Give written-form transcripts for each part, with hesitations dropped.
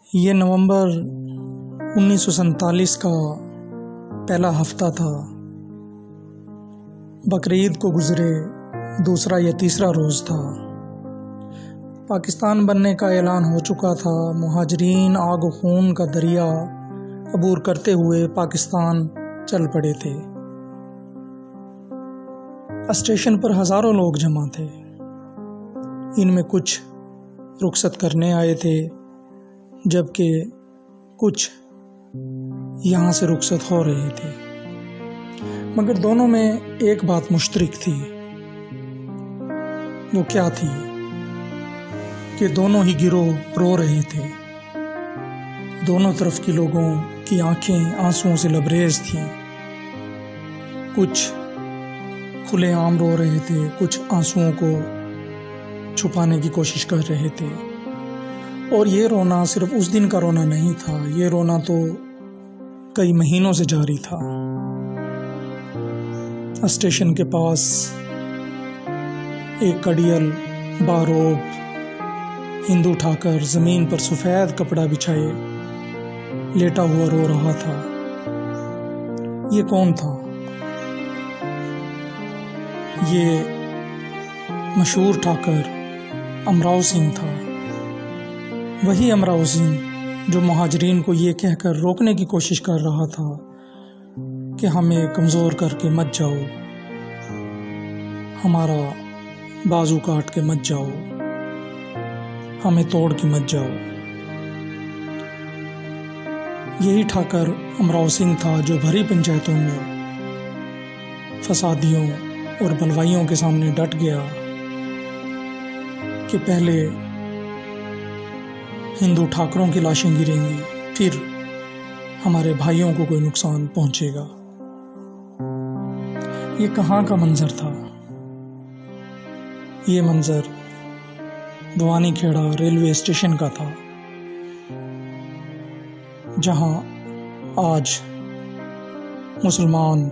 یہ نومبر 1947 کا پہلا ہفتہ تھا۔ بقرعید کو گزرے دوسرا یا تیسرا روز تھا۔ پاکستان بننے کا اعلان ہو چکا تھا۔ مہاجرین آگ و خون کا دریا عبور کرتے ہوئے پاکستان چل پڑے تھے۔ اسٹیشن پر ہزاروں لوگ جمع تھے۔ ان میں کچھ رخصت کرنے آئے تھے، جبکہ کچھ یہاں سے رخصت ہو رہے تھے، مگر دونوں میں ایک بات مشترک تھی۔ وہ کیا تھی کہ دونوں ہی گروہ رو رہے تھے۔ دونوں طرف کے لوگوں کی آنکھیں آنسوؤں سے لبریز تھیں۔ کچھ کھلے عام رو رہے تھے، کچھ آنسوؤں کو چھپانے کی کوشش کر رہے تھے۔ اور یہ رونا صرف اس دن کا رونا نہیں تھا، یہ رونا تو کئی مہینوں سے جاری تھا۔ اسٹیشن کے پاس ایک کڑیل باروب ہندو اٹھا کر زمین پر سفید کپڑا بچھائے لیٹا ہوا رو رہا تھا۔ یہ کون تھا؟ یہ مشہور ٹھاکر امراؤ سنگھ تھا۔ وہی امراؤ سنگھ جو مہاجرین کو یہ کہہ کر روکنے کی کوشش کر رہا تھا کہ ہمیں کمزور کر کے مت جاؤ، ہمارا بازو کاٹ کے مت جاؤ، ہمیں توڑ کے مت جاؤ۔ یہی ٹھاکر امراؤ سنگھ تھا جو بھری پنچایتوں میں فسادیوں اور بلوائیوں کے سامنے ڈٹ گیا کہ پہلے ہندو ٹھاکروں کی لاشیں گریں گی، پھر ہمارے بھائیوں کو کوئی نقصان پہنچے گا۔ یہ کہاں کا منظر تھا؟ یہ منظر بھوانی کھیڑا ریلوے اسٹیشن کا تھا، جہاں آج مسلمان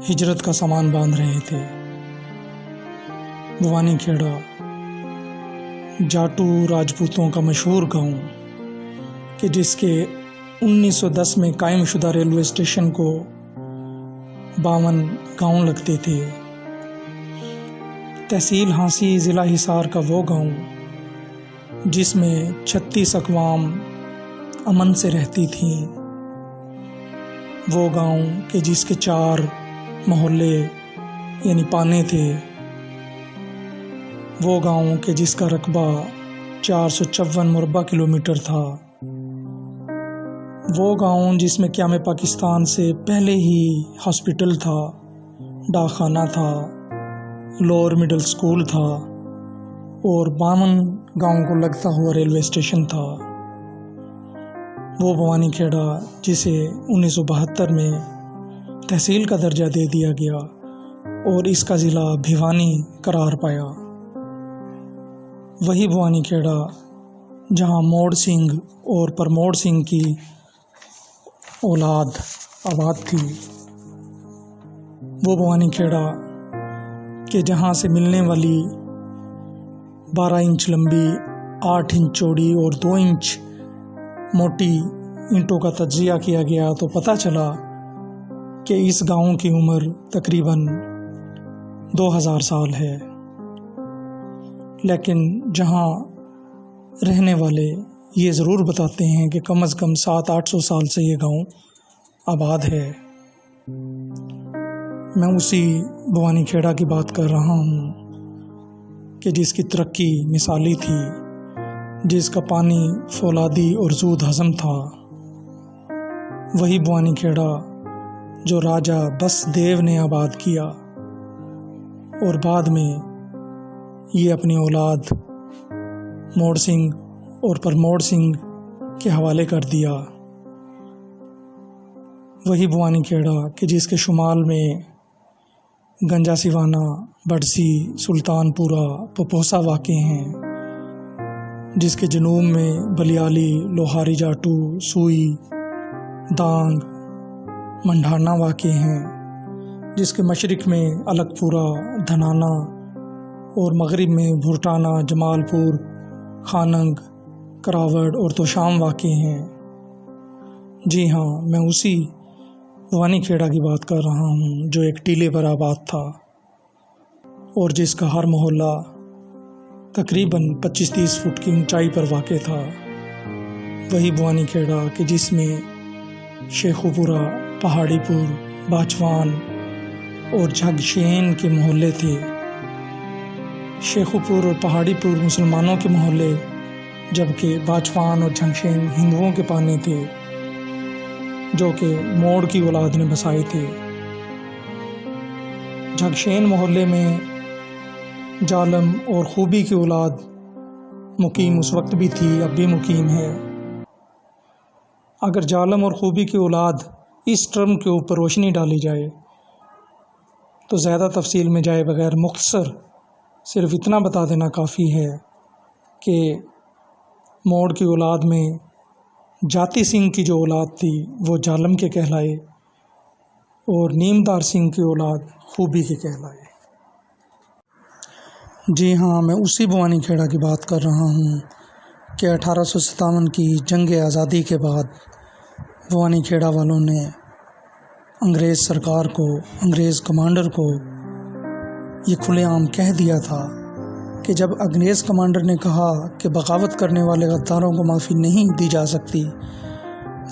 ہجرت کا سامان باندھ رہے تھے۔ بھوانی کھیڑا جاٹو راجپوتوں کا مشہور گاؤں کہ جس کے 1910 میں قائم شدہ ریلوے اسٹیشن کو 52 گاؤں لگتے تھے۔ تحصیل ہانسی ضلع حصار کا وہ گاؤں جس میں 36 اقوام امن سے رہتی تھیں، وہ گاؤں کہ جس کے 4 محلے یعنی پانے تھے، وہ گاؤں کہ جس کا رقبہ 454 مربع کلومیٹر تھا، وہ گاؤں جس میں قیام پاکستان سے پہلے ہی ہاسپٹل تھا، ڈاک خانہ تھا، لوور مڈل سکول تھا اور 52 گاؤں کو لگتا ہوا ریلوے اسٹیشن تھا۔ وہ بھوانی کھیڑا جسے 1972 میں تحصیل کا درجہ دے دیا گیا اور اس کا ضلع بھیوانی قرار پایا۔ وہی بھوانی کھیڑا جہاں موڑ سنگھ اور پرموڑ سنگھ کی اولاد آباد تھی۔ وہ بھوانی کھیڑا کہ جہاں سے ملنے والی 12 انچ لمبی، 8 انچ چوڑی اور 2 انچ موٹی اینٹوں کا تجزیہ کیا گیا تو پتہ چلا کہ اس گاؤں کی عمر تقریباً 2000 سال ہے، لیکن جہاں رہنے والے یہ ضرور بتاتے ہیں کہ کم از کم 700-800 سال سے یہ گاؤں آباد ہے۔ میں اسی بھوانی کھیڑا کی بات کر رہا ہوں کہ جس کی ترقی مثالی تھی، جس کا پانی فولادی اور زود ہضم تھا۔ وہی بھوانی کھیڑا جو راجہ بس دیو نے آباد کیا اور بعد میں یہ اپنی اولاد موڑ سنگھ اور پرموڑ سنگھ کے حوالے کر دیا۔ وہی بھوانی کھیڑا کہ جس کے شمال میں گنجا سیوانہ، بڑسی، سلطان پورہ، پپوسا واقع ہیں، جس کے جنوب میں بلیالی، لوہاری جاٹو، سوئی، دانگ، منڈھانا واقع ہیں، جس کے مشرق میں الگ پورہ، دھنانا اور مغرب میں بھرٹانہ، جمال پور، خاننگ، کراوڑ اور توشام واقع ہیں۔ جی ہاں، میں اسی بھوانی کھیڑا کی بات کر رہا ہوں جو ایک ٹیلے پر آباد تھا اور جس کا ہر محلہ تقریباً 25-30 فٹ کی اونچائی پر واقع تھا۔ وہی بھوانی کھیڑا کہ جس میں شیخو پورہ، پہاڑی پور، باچوان اور جھگشین کے محلے تھے۔ شیخو پور اور پہاڑی پور مسلمانوں کے محلے، جبکہ باچوان اور جھگشین ہندوؤں کے پانے تھے جو کہ موڑ کی اولاد نے بسائے تھے۔ جھگشین محلے میں جالم اور خوبی کی اولاد مقیم اس وقت بھی تھی، اب بھی مقیم ہے۔ اگر جالم اور خوبی کی اولاد اس ٹرم کے اوپر روشنی ڈالی جائے تو زیادہ تفصیل میں جائے بغیر مختصر صرف اتنا بتا دینا کافی ہے کہ موڑ کی اولاد میں جاتی سنگھ کی جو اولاد تھی وہ جالم کے کہلائے اور نیمدار سنگھ کی اولاد خوبی کے کہلائے۔ جی ہاں، میں اسی بھوانی کھیڑا کی بات کر رہا ہوں کہ 1857 کی جنگ آزادی کے بعد بھوانی کھیڑا والوں نے انگریز سرکار کو، انگریز کمانڈر کو یہ کھلے عام کہہ دیا تھا کہ جب انگریز کمانڈر نے کہا کہ بغاوت کرنے والے غداروں کو معافی نہیں دی جا سکتی،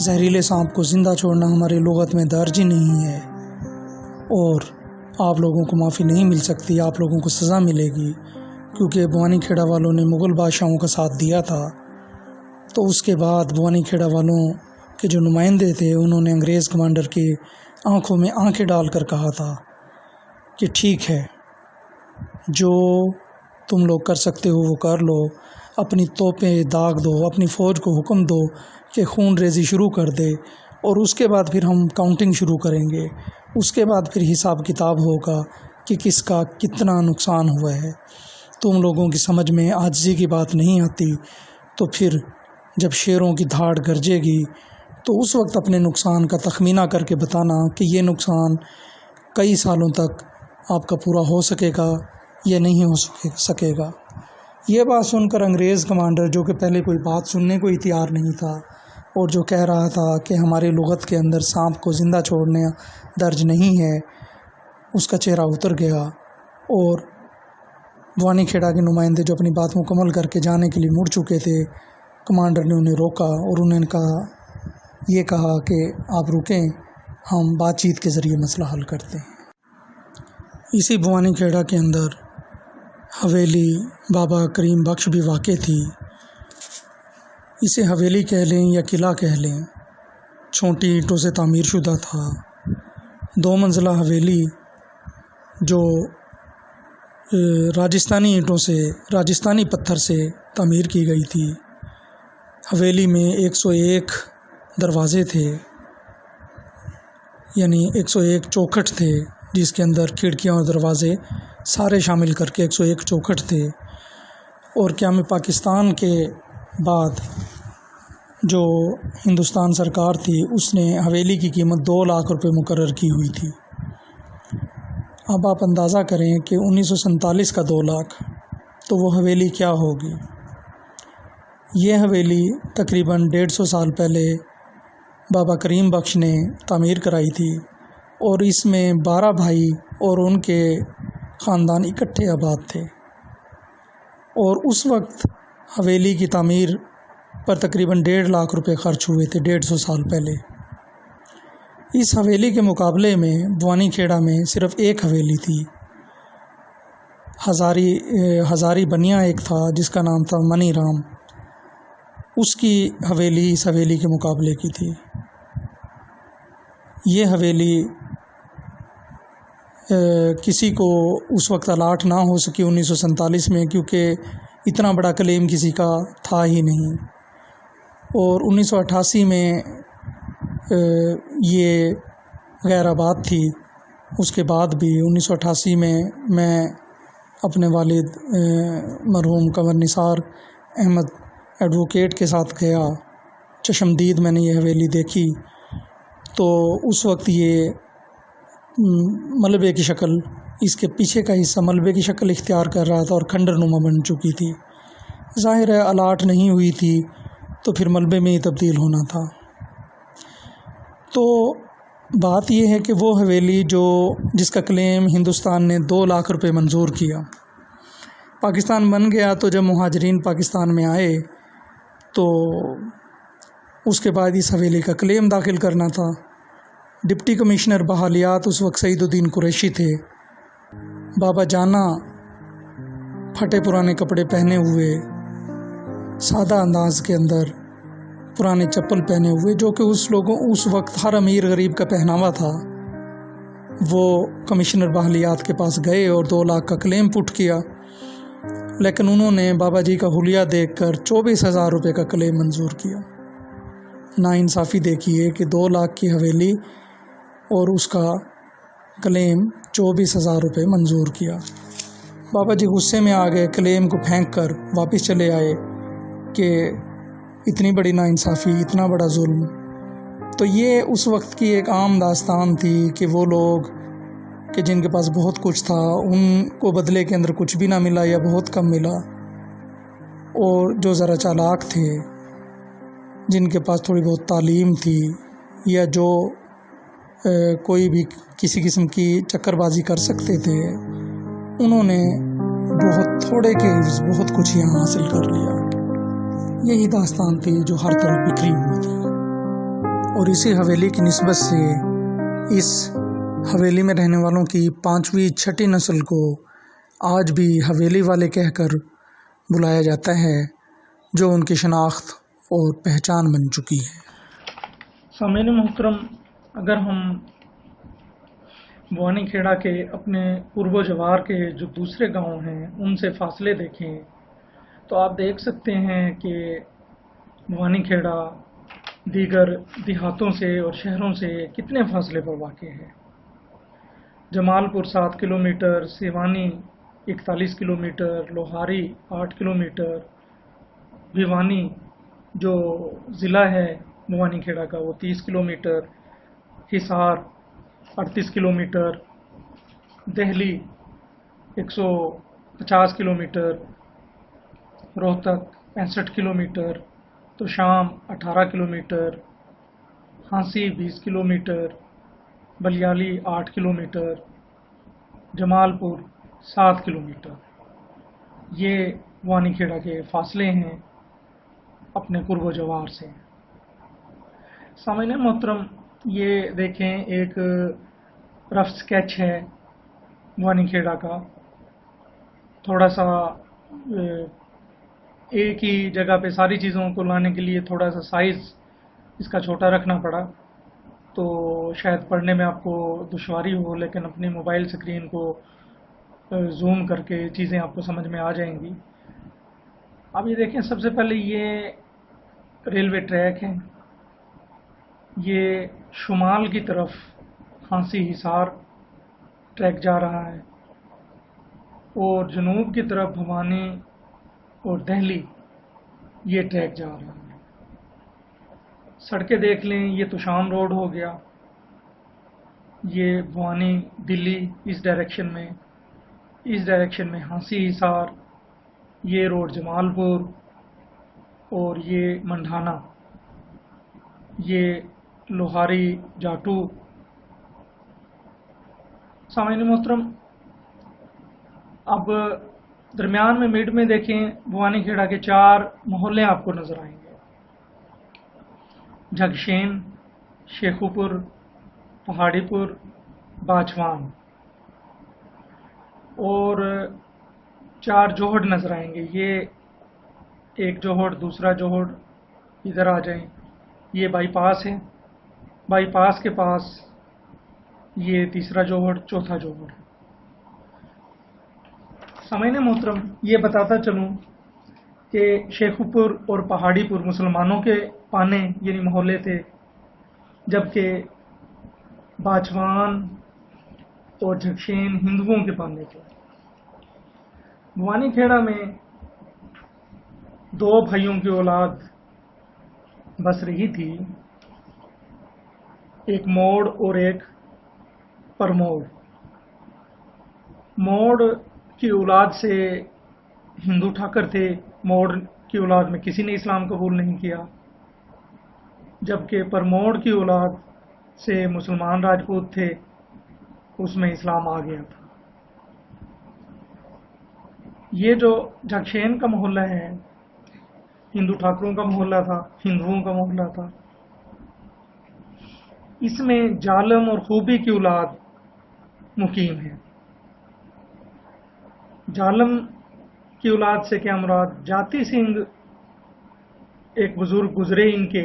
زہریلے سانپ کو زندہ چھوڑنا ہمارے لغت میں درج ہی نہیں ہے اور آپ لوگوں کو معافی نہیں مل سکتی، آپ لوگوں کو سزا ملے گی، کیونکہ بھوانی کھیڑا والوں نے مغل بادشاہوں کا ساتھ دیا تھا۔ تو اس کے بعد بھوانی کھیڑا والوں کے جو نمائندے تھے انہوں نے انگریز کمانڈر کی آنکھوں میں آنکھیں ڈال کر کہا تھا کہ ٹھیک ہے، جو تم لوگ کر سکتے ہو وہ کر لو، اپنی توپیں داغ دو، اپنی فوج کو حکم دو کہ خون ریزی شروع کر دے، اور اس کے بعد پھر ہم کاؤنٹنگ شروع کریں گے، اس کے بعد پھر حساب کتاب ہوگا کہ کس کا کتنا نقصان ہوا ہے۔ تم لوگوں کی سمجھ میں عاجزی کی بات نہیں آتی تو پھر جب شیروں کی دھاڑ گرجے گی تو اس وقت اپنے نقصان کا تخمینہ کر کے بتانا کہ یہ نقصان کئی سالوں تک آپ کا پورا ہو سکے گا یا نہیں ہو سکے گا۔ یہ بات سن کر انگریز کمانڈر، جو کہ پہلے کوئی بات سننے کو ہی تیار نہیں تھا اور جو کہہ رہا تھا کہ ہماری لغت کے اندر سانپ کو زندہ چھوڑنا درج نہیں ہے، اس کا چہرہ اتر گیا اور بھوانی کھیڑا کے نمائندے جو اپنی بات مکمل کر کے جانے کے لیے مڑ چکے تھے، کمانڈر نے انہیں روکا اور انہوں نے یہ کہا کہ آپ رکیں، ہم بات چیت کے ذریعے مسئلہ حل کرتے ہیں۔ اسی بھوانی کھیڑا کے اندر حویلی بابا کریم بخش بھی واقع تھی۔ اسے حویلی کہہ لیں یا قلعہ کہہ لیں، چھوٹی اینٹوں سے تعمیر شدہ تھا۔ 2 منزلہ حویلی جو راجستھانی اینٹوں سے، راجستھانی پتھر سے تعمیر کی گئی تھی۔ حویلی میں 101 دروازے تھے، یعنی 101 چوکھٹ تھے، جس کے اندر کھڑکیاں اور دروازے سارے شامل کر کے 101 چوکھٹ تھے۔ اور قیام پاکستان کے بعد جو ہندوستان سرکار تھی اس نے حویلی کی قیمت 2 لاکھ روپے مقرر کی ہوئی تھی۔ اب آپ اندازہ کریں کہ 1947 کا 2 لاکھ، تو وہ حویلی کیا ہوگی۔ یہ حویلی تقریباً 150 سال پہلے بابا کریم بخش نے تعمیر کرائی تھی اور اس میں 12 بھائی اور ان کے خاندان اکٹھے آباد تھے، اور اس وقت حویلی کی تعمیر پر تقریباً 1.5 لاکھ روپے خرچ ہوئے تھے 150 سال پہلے۔ اس حویلی کے مقابلے میں بھوانی کھیڑا میں صرف ایک حویلی تھی، ہزاری بنیا ایک تھا جس کا نام تھا منی رام، اس کی حویلی اس حویلی کے مقابلے کی تھی۔ یہ حویلی کسی کو اس وقت الاٹ نہ ہو سکی 1947 میں، کیونکہ اتنا بڑا کلیم کسی کا تھا ہی نہیں، اور 1988 میں یہ غیر آباد تھی۔ اس کے بعد بھی 1988 میں میں اپنے والد مرحوم کنور نثار احمد ایڈوکیٹ کے ساتھ گیا، چشمدید میں نے یہ حویلی دیکھی، تو اس وقت یہ ملبے کی شکل، اس کے پیچھے کا حصہ ملبے کی شکل اختیار کر رہا تھا اور کھنڈر نما بن چکی تھی۔ ظاہر ہے الاٹ نہیں ہوئی تھی تو پھر ملبے میں ہی تبدیل ہونا تھا۔ تو بات یہ ہے کہ وہ حویلی جس کا کلیم ہندوستان نے 2 لاکھ روپے منظور کیا، پاکستان بن گیا تو جب مہاجرین پاکستان میں آئے تو اس کے بعد اس حویلی کا کلیم داخل کرنا تھا۔ ڈپٹی کمشنر بحالیات اس وقت سعید الدین قریشی تھے۔ بابا جانا پھٹے پرانے کپڑے پہنے ہوئے، سادہ انداز کے اندر پرانے چپل پہنے ہوئے، جو کہ اس وقت ہر امیر غریب کا پہناوا تھا، وہ کمشنر بحالیات کے پاس گئے اور 2 لاکھ کا کلیم پٹ کیا، لیکن انہوں نے بابا جی کا حلیہ دیکھ کر 24,000 روپے کا کلیم منظور کیا۔ ناانصافی دیکھیے کہ 2 لاکھ کی حویلی اور اس کا کلیم 24,000 روپے منظور کیا۔ بابا جی غصے میں آ گئے، کلیم کو پھینک کر واپس چلے آئے کہ اتنی بڑی ناانصافی، اتنا بڑا ظلم۔ تو یہ اس وقت کی ایک عام داستان تھی کہ وہ لوگ کہ جن کے پاس بہت کچھ تھا ان کو بدلے کے اندر کچھ بھی نہ ملا یا بہت کم ملا، اور جو ذرا چالاک تھے، جن کے پاس تھوڑی بہت تعلیم تھی یا جو کوئی بھی کسی قسم کی چکر بازی کر سکتے تھے، انہوں نے بہت تھوڑے کے عوض بہت کچھ یہاں حاصل کر لیا۔ یہی داستان تھی جو ہر طرف بکھری ہوئی تھی، اور اسی حویلی کی نسبت سے اس حویلی میں رہنے والوں کی 5ویں 6ٹھی نسل کو آج بھی حویلی والے کہہ کر بلایا جاتا ہے، جو ان کی شناخت اور پہچان بن چکی ہے۔ سامعین محترم، اگر ہم بھوانی کھیڑا کے اپنے قرب و جوار کے جو دوسرے گاؤں ہیں ان سے فاصلے دیکھیں تو آپ دیکھ سکتے ہیں کہ بھوانی کھیڑا دیگر دیہاتوں سے اور شہروں سے کتنے فاصلے پر واقع ہے۔ جمال پور 7 kilometre, سیوانی 41 kilometre, Lohari 8 kilometre, Bhiwani جو ضلع ہے بھوانی کھیڑا کا وہ 30 کلومیٹر، حصار 38 kilometre, Delhi 150 kilometre, Rohtak 65 kilometre, تو شام 18 کلومیٹر، ہانسی 20 کلومیٹر، بلیالی 8 کلومیٹر، جمال پور 7 کلومیٹر، یہ بھوانی کھیڑا کے فاصلے ہیں اپنے قرب و جوار سے۔ سامعین محترم، یہ دیکھیں ایک رف سکیچ ہے بھوانی کھیڑا کا، تھوڑا سا ایک ہی جگہ پہ ساری چیزوں کو لانے کے لیے تھوڑا سا سائز اس کا چھوٹا رکھنا پڑا، تو شاید پڑھنے میں آپ کو دشواری ہو، لیکن اپنی موبائل اسکرین کو زوم کر کے چیزیں آپ کو سمجھ میں آ جائیں گی۔ اب یہ دیکھیں، سب سے پہلے یہ ریلوے ٹریک ہے، یہ شمال کی طرف ہانسی حصار ٹریک جا رہا ہے، اور جنوب کی طرف بھوانی اور دہلی یہ ٹریک جا رہا ہے۔ سڑکیں دیکھ لیں، یہ توشام روڈ ہو گیا، یہ بھوانی دلی اس ڈائریکشن میں ہانسی حصار، یہ روڈ جمال پور، اور یہ منڈھانا، یہ لوہاری جاٹو۔ سامعین محترم، اب درمیان میں مڈ میں دیکھیں، بھوانی کھیڑا کے 4 محلے آپ کو نظر آئیں گے: جھگشین، شیخو پور، پہاڑی پور، باچوان، اور 4 جوہڑ نظر آئیں گے۔ یہ ایک جوہڑ، دوسرا جوہڑ، ادھر آ جائیں، یہ بائی پاس ہے، بائی پاس کے پاس یہ تیسرا جوہڑ، چوتھا جوہڑ۔ سامعین محترم، یہ بتاتا چلوں کہ شیخو پور اور پہاڑی پور مسلمانوں کے پانے یعنی محلے تھے، جبکہ باچوان اور جھگشین ہندوؤں کے پانے تھے۔ بھوانی کھیڑا میں 2 بھائیوں کی اولاد بس رہی تھی، ایک موڑ اور ایک پرموڑ۔ موڑ کی اولاد سے ہندو ٹھاکر تھے، موڑ کی اولاد میں کسی نے اسلام قبول نہیں کیا، جبکہ پرموڑ کی اولاد سے مسلمان راجپوت تھے، اس میں اسلام آ گیا تھا۔ یہ جو جھکشین کا محلہ ہے، ہندو ٹھاکروں کا محلہ تھا، ہندوؤں کا محلہ تھا، اس میں جالم اور خوبی کی اولاد مقیم ہے۔ جالم کی اولاد سے کیا مراد؟ جاتی سنگھ ایک بزرگ گزرے ان کے،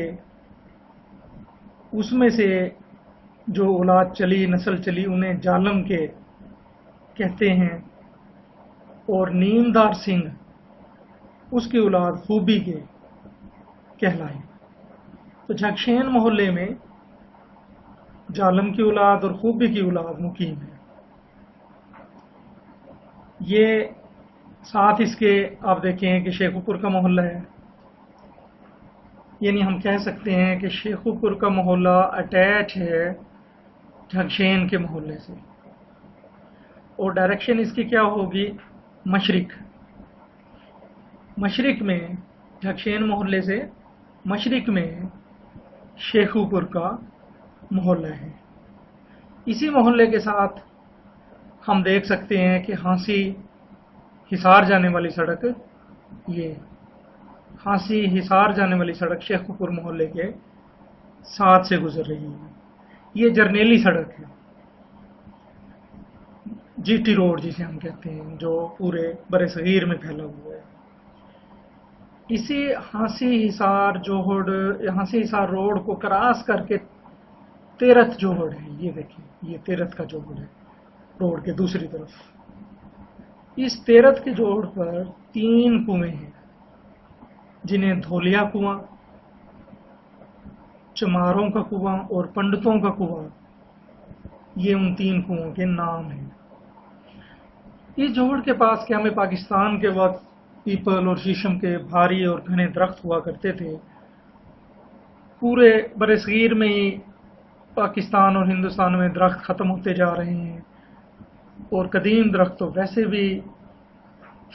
اس میں سے جو اولاد چلی، نسل چلی، انہیں جالم کے کہتے ہیں، اور نیمدار سنگھ اس کی اولاد خوبی کے کہلائی۔ تو جھکشین محلے میں جالم کی اولاد اور خوبی کی اولاد مقیم ہے۔ یہ ساتھ اس کے آپ دیکھیں کہ شیخو پور کا محلہ ہے، یعنی ہم کہہ سکتے ہیں کہ شیخو پور کا محلہ اٹیچ ہے جھکشین کے محلے سے، اور ڈائریکشن اس کی کیا ہوگی؟ مشرق۔ مشرق میں جھکشین محلے سے مشرق میں شیخو پور کا محلہ ہے۔ اسی محلے کے ساتھ ہم دیکھ سکتے ہیں کہ ہانسی حصار جانے والی سڑک، یہ ہانسی حصار جانے والی سڑک شیخو پور محلے کے ساتھ سے گزر رہی ہے۔ یہ جرنیلی سڑک ہے، جی ٹی روڈ جسے ہم کہتے ہیں، جو پورے بر صغیر میں پھیلا ہوا ہے۔ اسی ہانسی حصار جوہڑ، ہانسی حصار روڈ کو کراس کر کے تیرتھ جوہڑ ہے، یہ دیکھیں، یہ تیرتھ کا جوہڑ ہے روڈ کے دوسری طرف۔ اس تیرتھ کے جوہڑ پر 3 کنویں ہیں، جنہیں دھولیا کنواں، چماروں کا کنواں اور پنڈتوں کا کنواں، یہ ان 3 کنووں کے نام ہیں۔ اس جوہڑ کے پاس کیا ہمیں پاکستان کے وقت پیپل اور شیشم کے بھاری اور گھنے درخت ہوا کرتے تھے۔ پورے بر صغیر میں ہی پاکستان اور ہندوستان میں درخت ختم ہوتے جا رہے ہیں، اور قدیم درخت تو ویسے بھی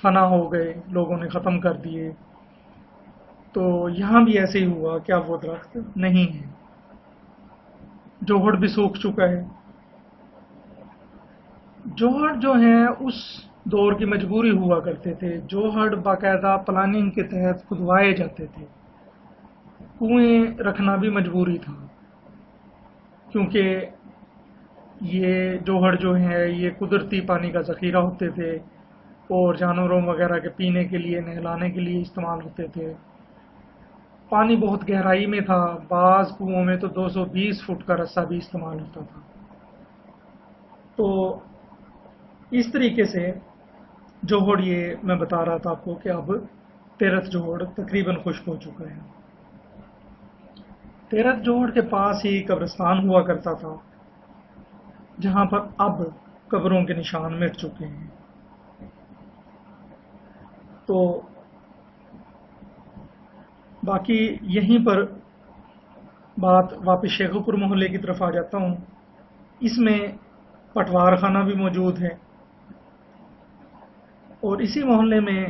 فنا ہو گئے، لوگوں نے ختم کر دیے۔ تو یہاں بھی ایسے ہی ہوا کہ اب وہ درخت نہیں ہے، جوہڑ بھی سوکھ چکا ہے۔ جوہڑ جو ہیں اس دور کی مجبوری ہوا کرتے تھے، جوہڑ باقاعدہ پلاننگ کے تحت کھدوائے جاتے تھے، کنویں رکھنا بھی مجبوری تھا، کیونکہ یہ جوہڑ جو ہیں یہ قدرتی پانی کا ذخیرہ ہوتے تھے، اور جانوروں وغیرہ کے پینے کے لیے، نہلانے کے لیے استعمال ہوتے تھے۔ پانی بہت گہرائی میں تھا، بعض کنووں میں تو 220 فٹ کا رسہ بھی استعمال ہوتا تھا۔ تو اس طریقے سے جوہڑ، یہ میں بتا رہا تھا آپ کو کہ اب تیرتھ جوہڑ تقریباً خشک ہو چکا ہے۔ تیرتھ جوہڑ کے پاس ہی قبرستان ہوا کرتا تھا، جہاں پر اب قبروں کے نشان مٹ چکے ہیں۔ تو باقی یہیں پر بات واپس شیخو پور محلے کی طرف آ جاتا ہوں۔ اس میں پٹوار خانہ بھی موجود ہے، اور اسی محلے میں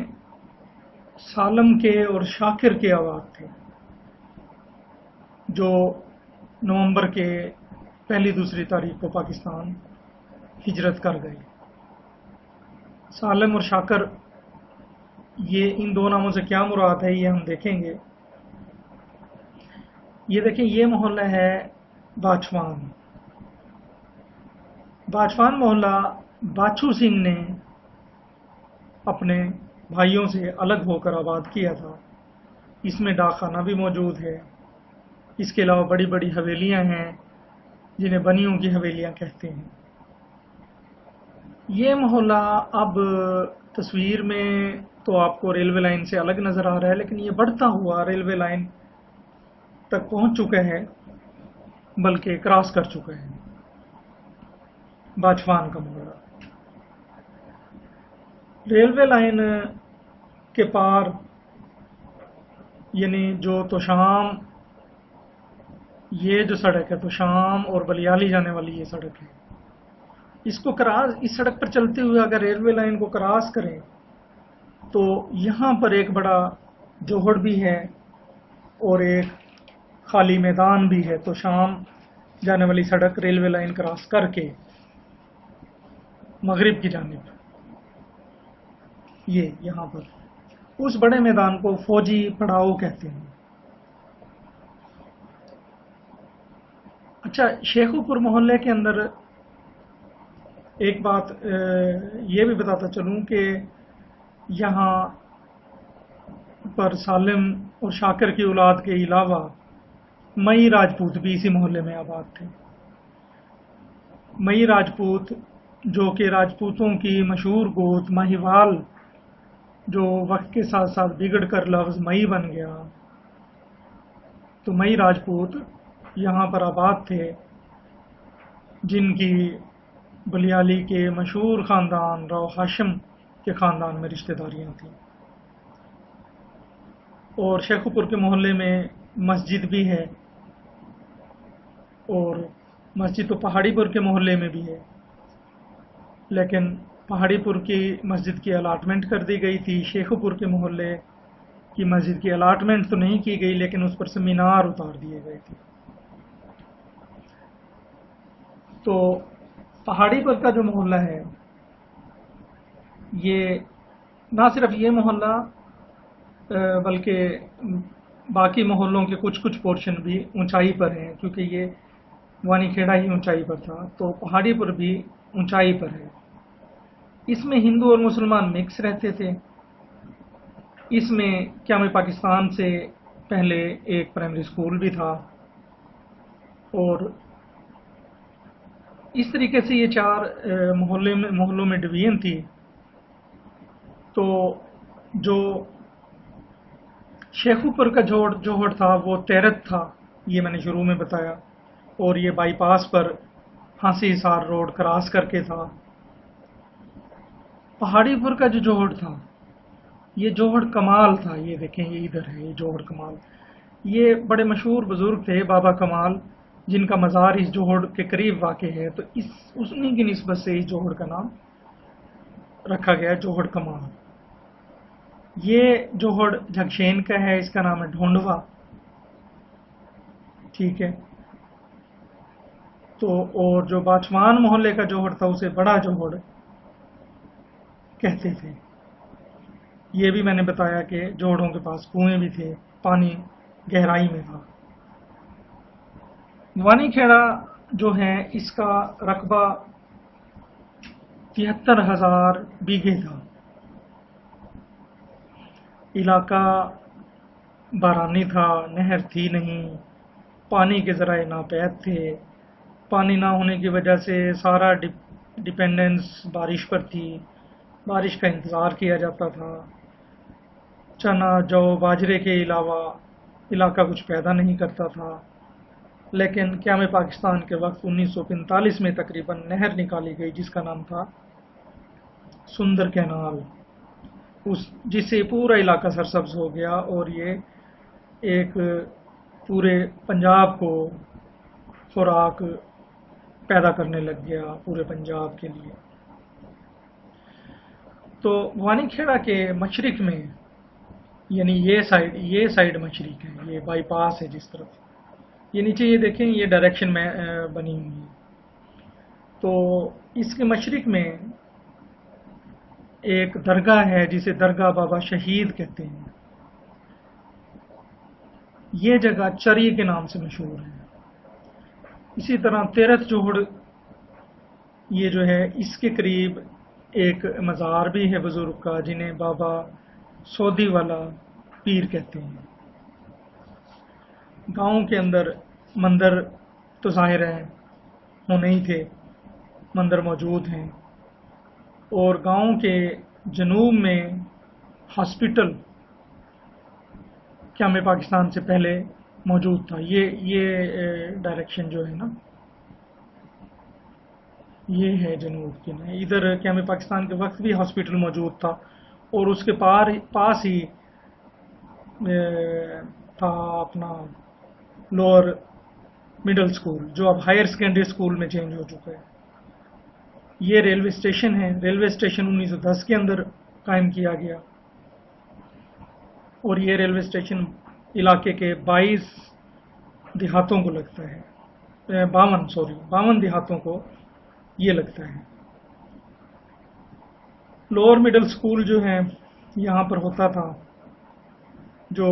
سالم کے اور شاکر کے آباد تھے، جو نومبر کے 1-2 تاریخ کو پاکستان ہجرت کر گئے۔ سالم اور شاکر، یہ ان 2 ناموں سے کیا مراد ہے یہ ہم دیکھیں گے۔ یہ دیکھیں، یہ محلہ ہے باچوان۔ باچوان محلہ باچو سنگھ نے اپنے بھائیوں سے الگ ہو کر آباد کیا تھا۔ اس میں ڈاک خانہ بھی موجود ہے، اس کے علاوہ بڑی بڑی حویلیاں ہیں جنہیں بنیوں کی حویلیاں کہتے ہیں۔ یہ محلہ اب تصویر میں تو آپ کو ریلوے لائن سے الگ نظر آ رہا ہے، لیکن یہ بڑھتا ہوا ریلوے لائن تک پہنچ چکا ہے، بلکہ کراس کر چکا ہے باچوان کا محلہ۔ ریلوے لائن کے پار، یعنی جو توشام، یہ جو سڑک ہے توشام اور بلیالی جانے والی یہ سڑک ہے، اس سڑک پر چلتے ہوئے اگر ریلوے لائن کو کراس کریں تو یہاں پر ایک بڑا جوہڑ بھی ہے اور ایک خالی میدان بھی ہے، تو شام جانے والی سڑک ریلوے لائن کراس کر کے مغرب کی جانب یہ یہاں پر اس بڑے میدان کو فوجی پڑاؤ کہتے ہیں۔ اچھا، شیخو پور محلے کے اندر ایک بات یہ بھی بتاتا چلوں کہ یہاں پر سالم اور شاکر کی اولاد کے علاوہ مئی راجپوت بھی اسی محلے میں آباد تھے۔ مئی راجپوت جو کہ راجپوتوں کی مشہور گوت ماہیوال، جو وقت کے ساتھ ساتھ بگڑ کر لفظ مئی بن گیا، تو مئی راجپوت یہاں پر آباد تھے، جن کی بلیالی کے مشہور خاندان راؤ ہاشم کے خاندان میں رشتہ داریاں تھیں۔ اور شیخو پور کے محلے میں مسجد بھی ہے، اور مسجد تو پہاڑی پور کے محلے میں بھی ہے، لیکن پہاڑی پور کی مسجد کی الاٹمنٹ کر دی گئی تھی، شیخو پور کے محلے کی مسجد کی الاٹمنٹ تو نہیں کی گئی، لیکن اس پر سے مینار اتار دیے گئے تھے۔ تو پہاڑی پر کا جو محلہ ہے، یہ نہ صرف یہ محلہ بلکہ باقی محلوں کے کچھ پورشن بھی اونچائی پر ہیں، کیونکہ یہ وانی کھیڑا ہی اونچائی پر تھا، تو پہاڑی پر بھی اونچائی پر ہے۔ اس میں ہندو اور مسلمان مکس رہتے تھے۔ اس میں قیام پاکستان سے پہلے ایک پرائمری اسکول بھی تھا، اور اس طریقے سے یہ چار محلوں میں ڈویژن تھی۔ تو جو شیخو پور کا جوہڑ تھا وہ تیرت تھا، یہ میں نے شروع میں بتایا، اور یہ by pass per Hansi Hisar road cross کر کے تھا۔ پہاڑی پور کا جو جوہڑ تھا، یہ جوہڑ کمال تھا، یہ دیکھیں یہ ادھر ہے، یہ جوہڑ کمال۔ یہ بڑے مشہور بزرگ تھے بابا کمال، جن کا مزار اس جوہڑ کے قریب واقع ہے، تو انہی کی نسبت سے اس جوہڑ کا نام رکھا گیا جوہڑ کمال۔ یہ جوہڑ جھگشین کا ہے، اس کا نام ہے ڈھونڈوا، ٹھیک ہے۔ تو اور جو باچمان محلے کا جوہڑ تھا اسے بڑا جوہڑ کہتے تھے۔ یہ بھی میں نے بتایا کہ جوہڑوں کے پاس کنویں بھی تھے، پانی گہرائی میں تھا۔ وانی کھیڑا جو ہے اس کا رقبہ 73,000 بیگھے تھا۔ علاقہ بارانی تھا، نہر تھی نہیں، پانی کے ذرائع ناپید تھے، پانی نہ ہونے کی وجہ سے سارا ڈپینڈنس بارش پر تھی، بارش کا انتظار کیا جاتا تھا۔ چنا، جو، باجرے کے علاوہ علاقہ کچھ پیدا نہیں کرتا تھا، لیکن قیام پاکستان کے وقت 1945 میں تقریباً نہر نکالی گئی جس کا نام تھا سندر کینال، جس سے پورا علاقہ سرسبز ہو گیا، اور یہ ایک پورے پنجاب کو خوراک پیدا کرنے لگ گیا، پورے پنجاب کے لیے۔ تو وانی کھیڑا کے مشرق میں، یعنی یہ سائڈ مشرق ہے، یہ بائی پاس ہے جس طرف، یہ نیچے یہ دیکھیں یہ ڈائریکشن میں بنی ہوئی ہے۔ تو اس کے مشرق میں ایک درگاہ ہے جسے درگاہ بابا شہید کہتے ہیں۔ یہ جگہ چری کے نام سے مشہور ہے۔ اسی طرح تیرتھ جوہڑ یہ جو ہے اس کے قریب ایک مزار بھی ہے بزرگ کا، جنہیں بابا سودی والا پیر کہتے ہیں۔ گاؤں کے اندر مندر تو ظاہر ہے ہونے ہی تھے، مندر موجود ہیں، اور گاؤں کے جنوب میں ہاسپٹل قیام پاکستان سے پہلے موجود تھا۔ یہ ڈائریکشن جو ہے نا، یہ ہے جنوب کی، ادھر قیام پاکستان کے وقت بھی ہاسپٹل موجود تھا، اور اس کے پاس ہی تھا اپنا لوور مڈل اسکول، جو اب ہائر سیکنڈری اسکول میں چینج ہو چکا ہے۔ یہ ریلوے اسٹیشن ہے، ریلوے اسٹیشن 1910 کے اندر قائم کیا گیا۔ اور یہ ریلوے اسٹیشن علاقے کے 22 دیہاتوں کو لگتا ہے، 52 دیہاتوں کو یہ لگتا ہے۔ لوور مڈل اسکول جو ہے یہاں پر ہوتا تھا، جو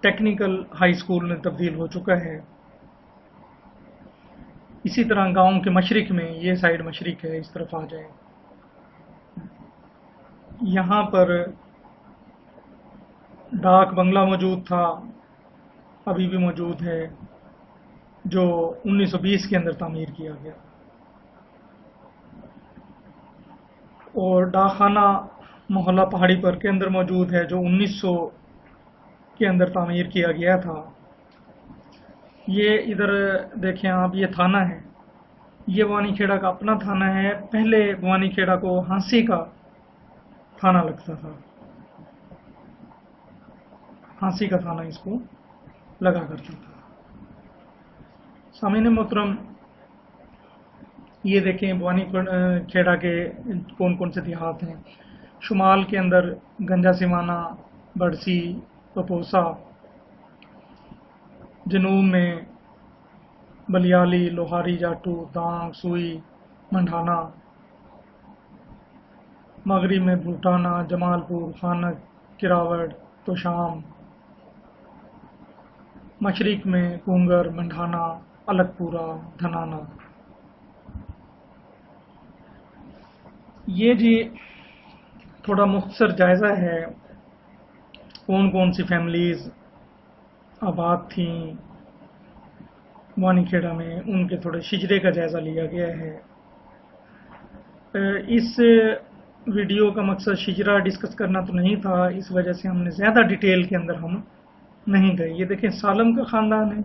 ٹیکنیکل ہائی اسکول میں تبدیل ہو چکا ہے۔ اسی طرح گاؤں کے مشرق میں، یہ سائڈ مشرق ہے، اس طرف آ جائیں، یہاں پر ڈاک بنگلہ موجود تھا، ابھی بھی موجود ہے، جو 1920 کے اندر تعمیر کیا گیا، اور ڈاک خانہ محلہ پہاڑی پر کے اندر موجود ہے، جو 1900 کے اندر تعمیر کیا گیا تھا۔ یہ ادھر دیکھیں آپ، یہ تھانہ ہے، یہ بھوانی کھیڑا کا اپنا تھانہ ہے۔ پہلے بھوانی کھیڑا کو ہانسی کا تھانہ لگتا تھا، ہانسی کا تھانہ اس کو لگا کرتا تھا۔ سامعین محترم، یہ دیکھیں بھوانی کھیڑا کے کون کون سے دیہات ہیں۔ شمال کے اندر گنجا سمانہ، بڑسی، پپوسا، جنوب میں بلیالی، لوہاری، جاٹو، دانگ، سوئی، منڈھانا، مغرب میں بھوٹانا، جمال پور، خانک، کراوڑ، توشام، مشرق میں کونگر، منڈھانا، الک پورہ، دھنانا۔ یہ جی تھوڑا مختصر جائزہ ہے کون کون سی فیملیز آباد تھیں بھوانی کھیڑا میں، ان کے تھوڑے شجرے کا جائزہ لیا گیا ہے۔ اس ویڈیو کا مقصد شجرا ڈسکس کرنا تو نہیں تھا، اس وجہ سے ہم نے زیادہ ڈیٹیل کے اندر ہم نہیں گئے۔ یہ دیکھیں سالم کا خاندان ہے،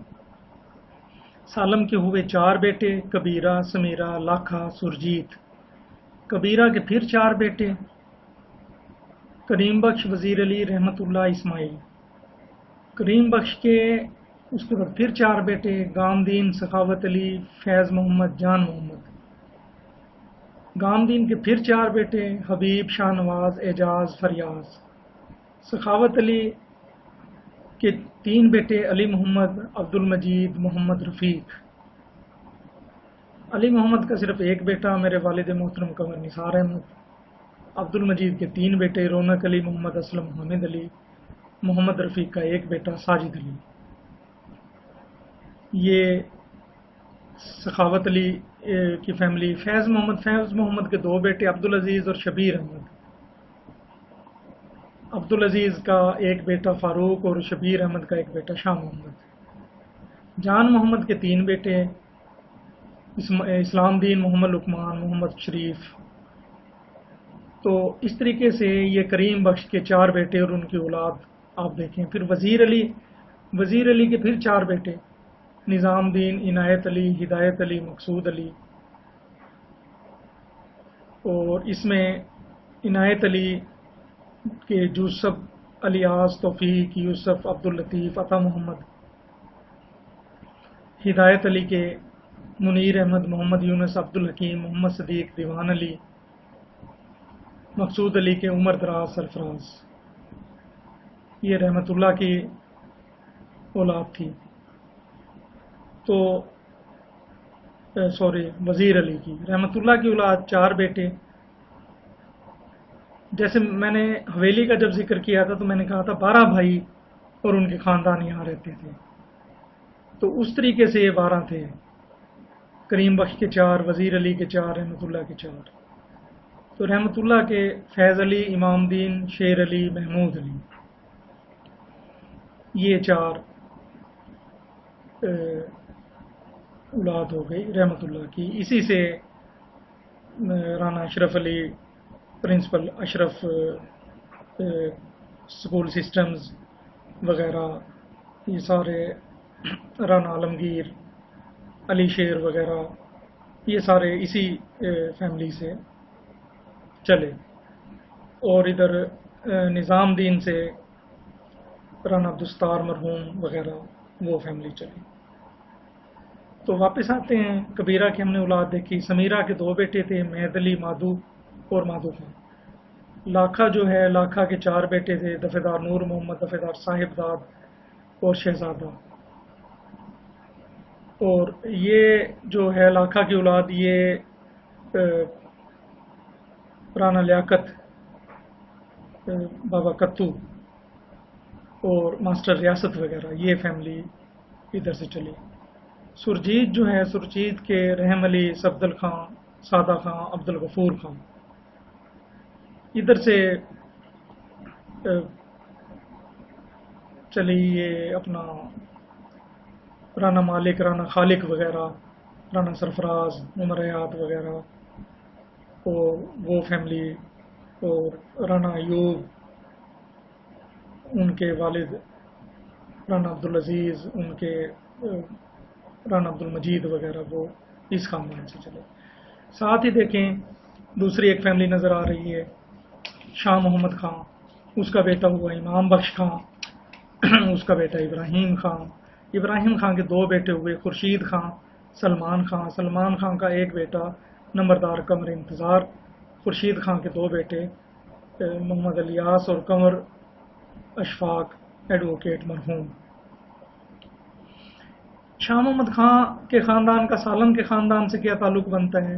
سالم کے ہوئے 4 بیٹے، کبیرہ، سمیرہ، لاکھا، سرجیت۔ کبیرہ کے پھر 4 بیٹے، کریم بخش، وزیر علی، رحمت اللہ، اسماعیل۔ کریم بخش کے اس کے بعد پھر 4 بیٹے، گامدین، سخاوت علی، فیض محمد، جان محمد۔ گامدین کے پھر 4 بیٹے، حبیب، شاہ نواز، اعجاز، فریاض۔ سخاوت علی کے 3 بیٹے، علی محمد، عبد المجید، محمد رفیق۔ علی محمد کا صرف ایک بیٹا، میرے والد محترم قمر نثار احمد۔ عبد المجید کے 3 بیٹے، رونق علی، محمد اسلم، حامد علی۔ محمد رفیق کا ایک بیٹا، ساجد علی۔ یہ سخاوت علی کی فیملی۔ فیض محمد کے 2 بیٹے، عبدالعزیز اور شبیر احمد۔ عبدالعزیز کا ایک بیٹا فاروق اور شبیر احمد کا ایک بیٹا شاہ محمد۔ جان محمد کے 3 بیٹے، اسلام دین، محمد لقمان، محمد شریف۔ تو اس طریقے سے یہ کریم بخش کے 4 بیٹے اور ان کی اولاد آپ دیکھیں۔ پھر وزیر علی کے پھر 4 بیٹے، نظام دین، عنایت علی، ہدایت علی، مقصود علی۔ اور اس میں عنایت علی کے یوسف، الیاس، توفیق، یوسف، عبداللطیف، عطا محمد۔ ہدایت علی کے منیر احمد، محمد یونس، عبدالحکیم، محمد صدیق، دیوان علی۔ مقصود علی کے عمر دراز، سرفراز۔ یہ رحمت اللہ کی اولاد تھی۔ تو وزیر علی کی رحمت اللہ کی اولاد 4 بیٹے۔ جیسے میں نے حویلی کا جب ذکر کیا تھا تو میں نے کہا تھا 12 بھائی اور ان کے خاندان یہاں رہتے تھے، تو اس طریقے سے یہ 12 تھے۔ کریم بخش کے 4، وزیر علی کے 4، رحمت اللہ کے 4۔ تو رحمت اللہ کے فیض علی، امام دین، شیر علی، محمود علی، یہ 4 اولاد ہو گئی رحمت اللہ کی۔ اسی سے رانا اشرف علی، پرنسپل اشرف اسکول سسٹمز وغیرہ، یہ سارے، رانا عالمگیر، علی شیر وغیرہ، یہ سارے اسی فیملی سے چلے۔ اور ادھر نظام دین سے رانا عبدالستار مرحوم وغیرہ، وہ فیملی چلی۔ تو واپس آتے ہیں، کبیرہ کی ہم نے اولاد دیکھی۔ سمیرہ کے 2 بیٹے تھے، مہد علی، مادو اور مادو خان۔ لاکھا جو ہے، لاکھا کے 4 بیٹے تھے، دفعہ نور محمد، دفعہ صاحبزاد اور شہزادہ. اور یہ جو ہے لاکھا کی اولاد، یہ رانا لیاقت، بابا کتو اور ماسٹر ریاست وغیرہ، یہ فیملی ادھر سے چلی. سرجیت جو ہے، سرجیت کے رحم علی، صفدر خان، سادہ خان، عبد الغفور خان، ادھر سے چلی. یہ اپنا رانا مالک، رانا خالق وغیرہ، رانا سرفراز، عمر حیات وغیرہ، اور وہ فیملی. اور رانا ایوب، ان کے والد رانا عبدالعزیز، ان کے رانا عبدالمجید وغیرہ، وہ اس خاندان سے چلے. ساتھ ہی دیکھیں دوسری ایک فیملی نظر آ رہی ہے، شاہ محمد خان، اس کا بیٹا ہوا امام بخش خان، اس کا بیٹا ابراہیم خان. ابراہیم خان کے 2 بیٹے ہوئے، خورشید خان، سلمان خان. سلمان خان کا ایک بیٹا نمبردار قمر انتظار. خورشید خان کے 2 بیٹے محمد الیاس اور قمر اشفاق ایڈوکیٹ مرحوم. شاہ محمد خان کے خاندان کا سالم کے خاندان سے کیا تعلق بنتا ہے،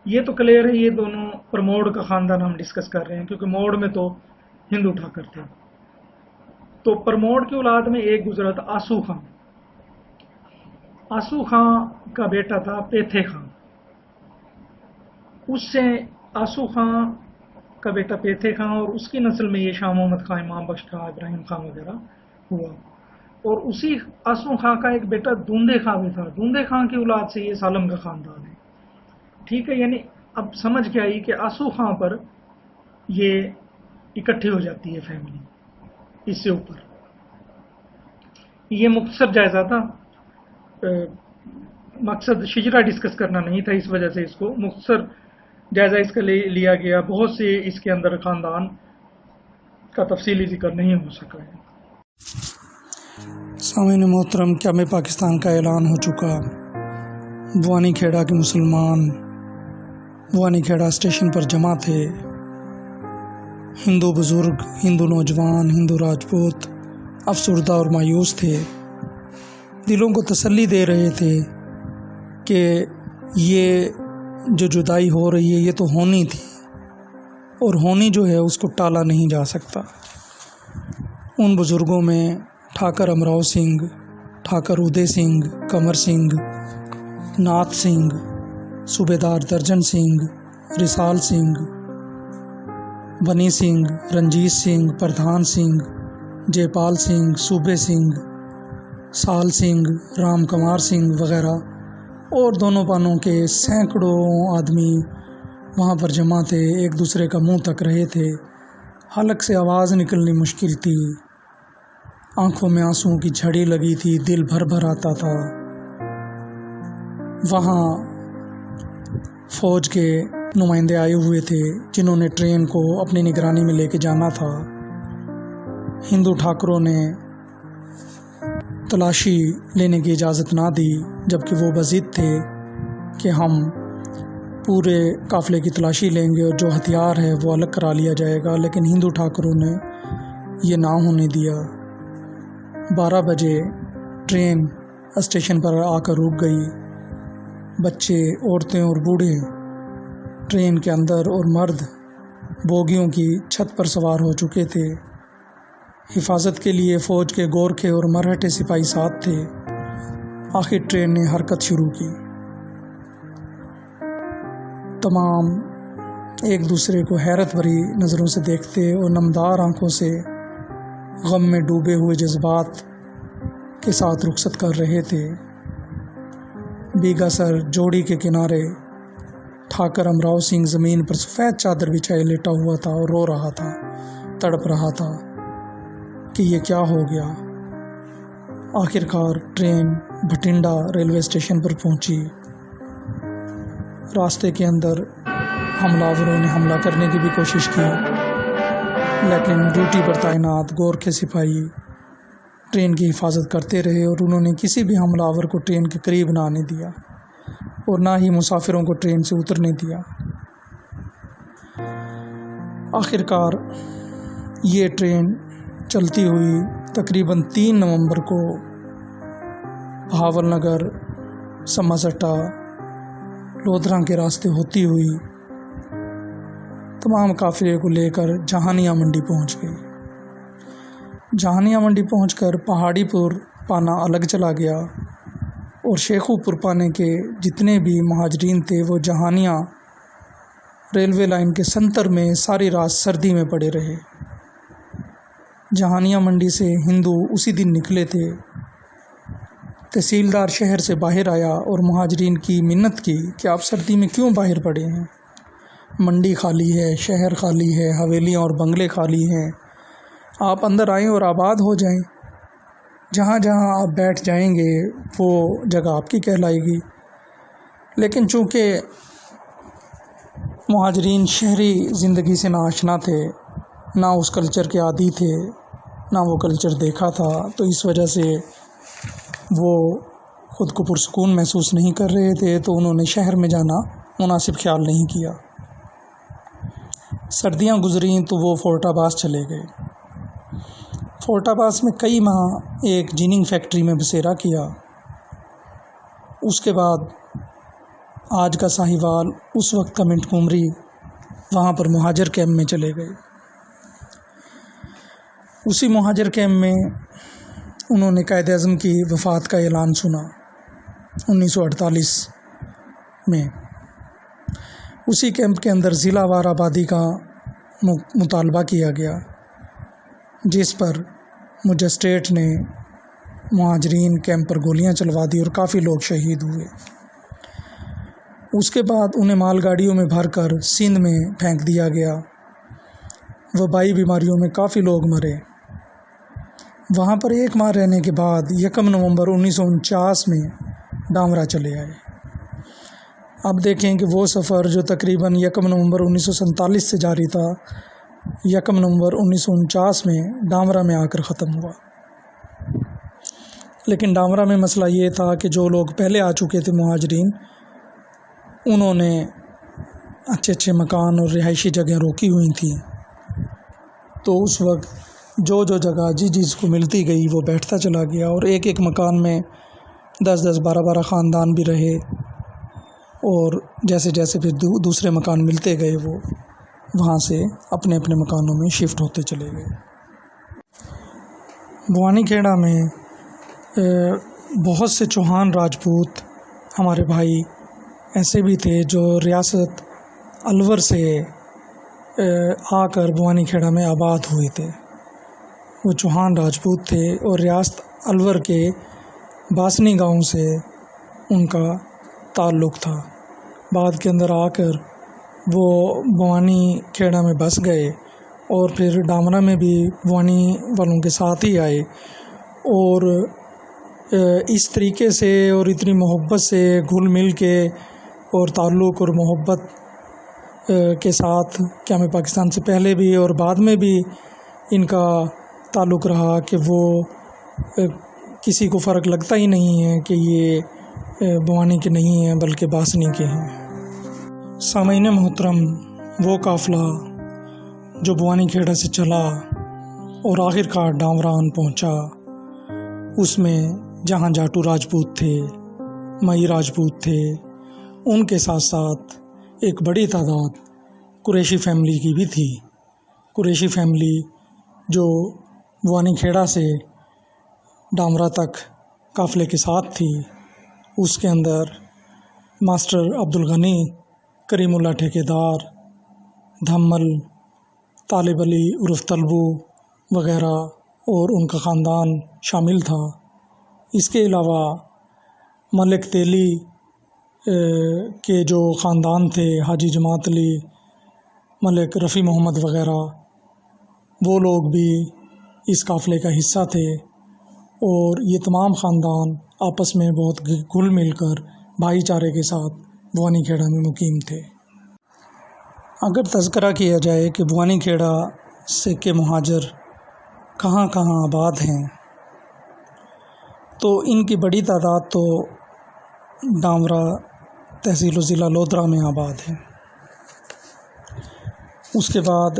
یہ تو کلیئر ہے. یہ دونوں پرموڑ کا خاندان ہم ڈسکس کر رہے ہیں، کیونکہ موڑ میں تو ہندو ٹھاکر تھے. تو پرموڑ کی اولاد میں ایک گزرا تھا آسو خان. آسو خان کا بیٹا تھا پیتھے خان. اس سے آسو خان کا بیٹا پیتھے خان، اور اس کی نسل میں یہ شاہ محمد خان، امام بخش خان، ابراہیم خان وغیرہ ہوا. اور اسی آسو خان کا ایک بیٹا دوندے خان بھی تھا. دوندے خان کی اولاد سے یہ سالم کا خاندان ہے. ٹھیک ہے، یعنی اب سمجھ کے آئی کہ آسو خان پر یہ اکٹھی ہو جاتی ہے فیملی. اس سے اوپر یہ مختصر جائزہ تھا، مقصد شجرا ڈسکس کرنا نہیں تھا، اس وجہ سے اس کو مختصر جائزہ اس کا لیا گیا. بہت سے اس کے اندر خاندان کا تفصیلی ذکر نہیں ہو سکا ہے. سامعین محترم، کیا میں پاکستان کا اعلان ہو چکا. بوانی کھیڑا کے مسلمان بوانی کھیڑا اسٹیشن پر جمع تھے. ہندو بزرگ، ہندو نوجوان، ہندو راجپوت افسردہ اور مایوس تھے. دلوں کو تسلی دے رہے تھے کہ یہ جو جدائی ہو رہی ہے یہ تو ہونی تھی، اور ہونی جو ہے اس کو ٹالا نہیں جا سکتا. ان بزرگوں میں ٹھاکر امراؤ سنگھ، ٹھاکر ادے سنگھ، قمر سنگھ، ناتھ سنگھ، صوبیدار درجن سنگھ، رسال سنگھ، بنی سنگھ، رنجیت سنگھ، پردھان سنگھ، جے پال سنگھ، صوبے سنگھ، سال سنگھ، رام کمار سنگھ وغیرہ، اور دونوں پانوں کے سینکڑوں آدمی وہاں پر جمع تھے. ایک دوسرے کا منہ تک رہے تھے. حلق سے آواز نکلنی مشکل تھی. آنکھوں میں آنسوؤں کی جھڑی لگی تھی. دل بھر بھر آتا تھا. وہاں فوج کے نمائندے آئے ہوئے تھے جنہوں نے ٹرین کو اپنی نگرانی میں لے کے جانا تھا. ہندو ٹھاکروں نے تلاشی لینے کی اجازت نہ دی، جبکہ وہ بضد تھے کہ ہم پورے قافلے کی تلاشی لیں گے اور جو ہتھیار ہے وہ الگ کرا لیا جائے گا. لیکن ہندو ٹھاکروں نے یہ نہ ہونے دیا. 12 بجے ٹرین اسٹیشن پر آ کر رک گئی. بچے، عورتیں اور بوڑھے ٹرین کے اندر اور مرد بوگیوں کی چھت پر سوار ہو چکے تھے. حفاظت کے لیے فوج کے گورکھے اور مرہٹے سپاہی ساتھ تھے. آخر ٹرین نے حرکت شروع کی. تمام ایک دوسرے کو حیرت بھری نظروں سے دیکھتے اور نمدار آنکھوں سے غم میں ڈوبے ہوئے جذبات کے ساتھ رخصت کر رہے تھے. بیگا سر جوڑی کے کنارے ٹھاکر امراؤ سنگھ زمین پر سفید چادر بچھائے لیٹا ہوا تھا اور رو رہا تھا، تڑپ رہا تھا کہ یہ کیا ہو گیا. آخرکار ٹرین بھٹنڈا ریلوے اسٹیشن پر پہنچی. راستے کے اندر حملہ آوروں نے حملہ کرنے کی بھی کوشش کی، لیکن ڈیوٹی پر تعینات گورکھے سپاہی ٹرین کی حفاظت کرتے رہے اور انہوں نے کسی بھی حملہ آور کو ٹرین کے قریب نہ آنے دیا اور نہ ہی مسافروں کو ٹرین سے اترنے دیا. آخر کار یہ ٹرین چلتی ہوئی تقریباً 3 نومبر کو بہاول نگر، سما سٹا، لودھرا کے راستے ہوتی ہوئی تمام قافلے کو لے کر جہانیہ منڈی پہنچ گئی۔ جہانیہ منڈی پہنچ کر پہاڑی پور پانا الگ چلا گیا اور شیخو پور پانے کے جتنے بھی مہاجرین تھے وہ جہانیہ ریلوے لائن کے سنتر میں ساری رات سردی میں پڑے رہے۔ جہانیہ منڈی سے ہندو اسی دن نکلے تھے۔ تحصیلدار شہر سے باہر آیا اور مہاجرین کی منت کی کہ آپ سردی میں کیوں باہر پڑے ہیں؟ منڈی خالی ہے، شہر خالی ہے، حویلیاں اور بنگلے خالی ہیں، آپ اندر آئیں اور آباد ہو جائیں۔ جہاں جہاں آپ بیٹھ جائیں گے وہ جگہ آپ کی کہلائے گی۔ لیکن چونکہ مہاجرین شہری زندگی سے ناآشنا تھے، نہ اس کلچر کے عادی تھے، نہ وہ کلچر دیکھا تھا، تو اس وجہ سے وہ خود کو پرسکون محسوس نہیں کر رہے تھے، تو انہوں نے شہر میں جانا مناسب خیال نہیں کیا۔ سردیاں گزریں تو وہ فورٹ آباس چلے گئے۔ فورٹ آباس میں کئی ماہ ایک جیننگ فیکٹری میں بسیرا کیا۔ اس کے بعد آج کا ساہیوال، اس وقت کا منٹ کمری، وہاں پر مہاجر کیمپ میں چلے گئے۔ اسی مہاجر کیمپ میں انہوں نے قائد اعظم کی وفات کا اعلان سنا 1948 میں۔ اسی کیمپ کے اندر ضلع وار آبادی کا مطالبہ کیا گیا، جس پر مجسٹریٹ نے مہاجرین کیمپ پر گولیاں چلوا دی اور کافی لوگ شہید ہوئے۔ اس کے بعد انہیں مال گاڑیوں میں بھر کر سندھ میں پھینک دیا گیا۔ وبائی بیماریوں میں کافی لوگ مرے۔ وہاں پر 1 ماہ رہنے کے بعد 1 نومبر 1949 میں ڈامرا چلے آئے۔ اب دیکھیں کہ وہ سفر جو تقریباً 1 نومبر 1947 سے جاری تھا، 1 نومبر 1949 میں ڈامرا میں آ کر ختم ہوا۔ لیکن ڈامرا میں مسئلہ یہ تھا کہ جو لوگ پہلے آ چکے تھے مہاجرین، انہوں نے اچھے مکان اور رہائشی جگہیں روکی ہوئی تھیں، تو اس وقت جو جگہ جس کو ملتی گئی وہ بیٹھتا چلا گیا، اور ایک مکان میں 10 12 خاندان بھی رہے، اور جیسے پھر دوسرے مکان ملتے گئے وہ وہاں سے اپنے مکانوں میں شفٹ ہوتے چلے گئے۔ بھوانی کھیڑا میں بہت سے چوہان راجپوت ہمارے بھائی ایسے بھی تھے جو ریاست الور سے آ کر بھوانی کھیڑا میں آباد ہوئے تھے۔ وہ چوہان راجپوت تھے اور ریاست الور کے باسنی گاؤں سے ان کا تعلق تھا۔ بعد کے اندر آ کر وہ بھوانی کھیڑا میں بس گئے اور پھر ڈامرا میں بھی بھوانی والوں کے ساتھ ہی آئے، اور اس طریقے سے اور اتنی محبت سے گھل مل کے اور تعلق اور محبت کے ساتھ قیام پاکستان سے پہلے بھی اور بعد میں بھی ان کا تعلق رہا کہ وہ کسی کو فرق لگتا ہی نہیں ہے کہ یہ بھوانی کے نہیں ہیں بلکہ باسنی کے ہیں۔ سامعین محترم، وہ قافلہ جو بھوانی کھیڑا سے چلا اور آخر کار ڈامران پہنچا، اس میں جہاں جاٹو راجپوت تھے، مئی راجپوت تھے، ان کے ساتھ ساتھ ایک بڑی تعداد قریشی فیملی کی بھی تھی۔ قریشی فیملی جو بھوانی کھیڑا سے ڈامرا تک قافلے کے ساتھ تھی، اس کے اندر ماسٹر عبدالغنی، کریم اللہ ٹھیکیدار، دھمل، طالب علی عرف طلبو وغیرہ اور ان کا خاندان شامل تھا۔ اس کے علاوہ ملک تیلی کے جو خاندان تھے، حاجی جماعت علی، ملک رفیع محمد وغیرہ، وہ لوگ بھی اس قافلے کا حصہ تھے، اور یہ تمام خاندان آپس میں بہت گھل مل کر بھائی چارے کے ساتھ بھوانی کھیڑا میں مقیم تھے۔ اگر تذکرہ کیا جائے کہ بھوانی کھیڑا سے کے مہاجر کہاں کہاں آباد ہیں، تو ان کی بڑی تعداد تو ڈامرا تحصیل و ضلع لودھرا میں آباد ہے۔ اس کے بعد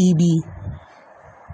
EB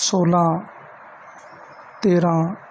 16, 13,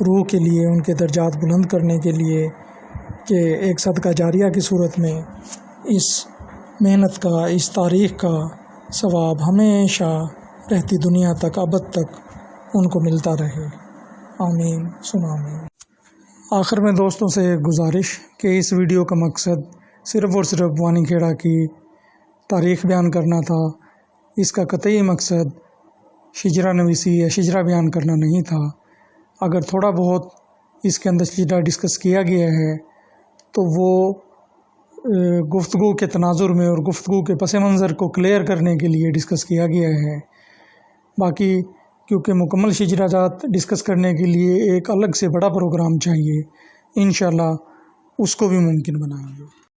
روح کے لیے، ان کے درجات بلند کرنے کے لیے کہ ایک صدقہ جاریہ کی صورت میں اس محنت کا، اس تاریخ کا ثواب ہمیشہ رہتی دنیا تک، ابد تک ان کو ملتا رہے۔ آمین ثم آمین۔ آخر میں دوستوں سے ایک گزارش کہ اس ویڈیو کا مقصد صرف اور صرف بھوانی کھیڑا کی تاریخ بیان کرنا تھا۔ اس کا قطعی مقصد شجرہ نویسی یا شجرہ بیان کرنا نہیں تھا۔ اگر تھوڑا بہت اس کے اندر شجرہ ڈسکس کیا گیا ہے تو وہ گفتگو کے تناظر میں اور گفتگو کے پس منظر کو کلیئر کرنے کے لیے ڈسکس کیا گیا ہے۔ باقی کیونکہ مکمل شجرہ جات ڈسکس کرنے کے لیے ایک الگ سے بڑا پروگرام چاہیے، انشاءاللہ اس کو بھی ممکن بنائیں گے۔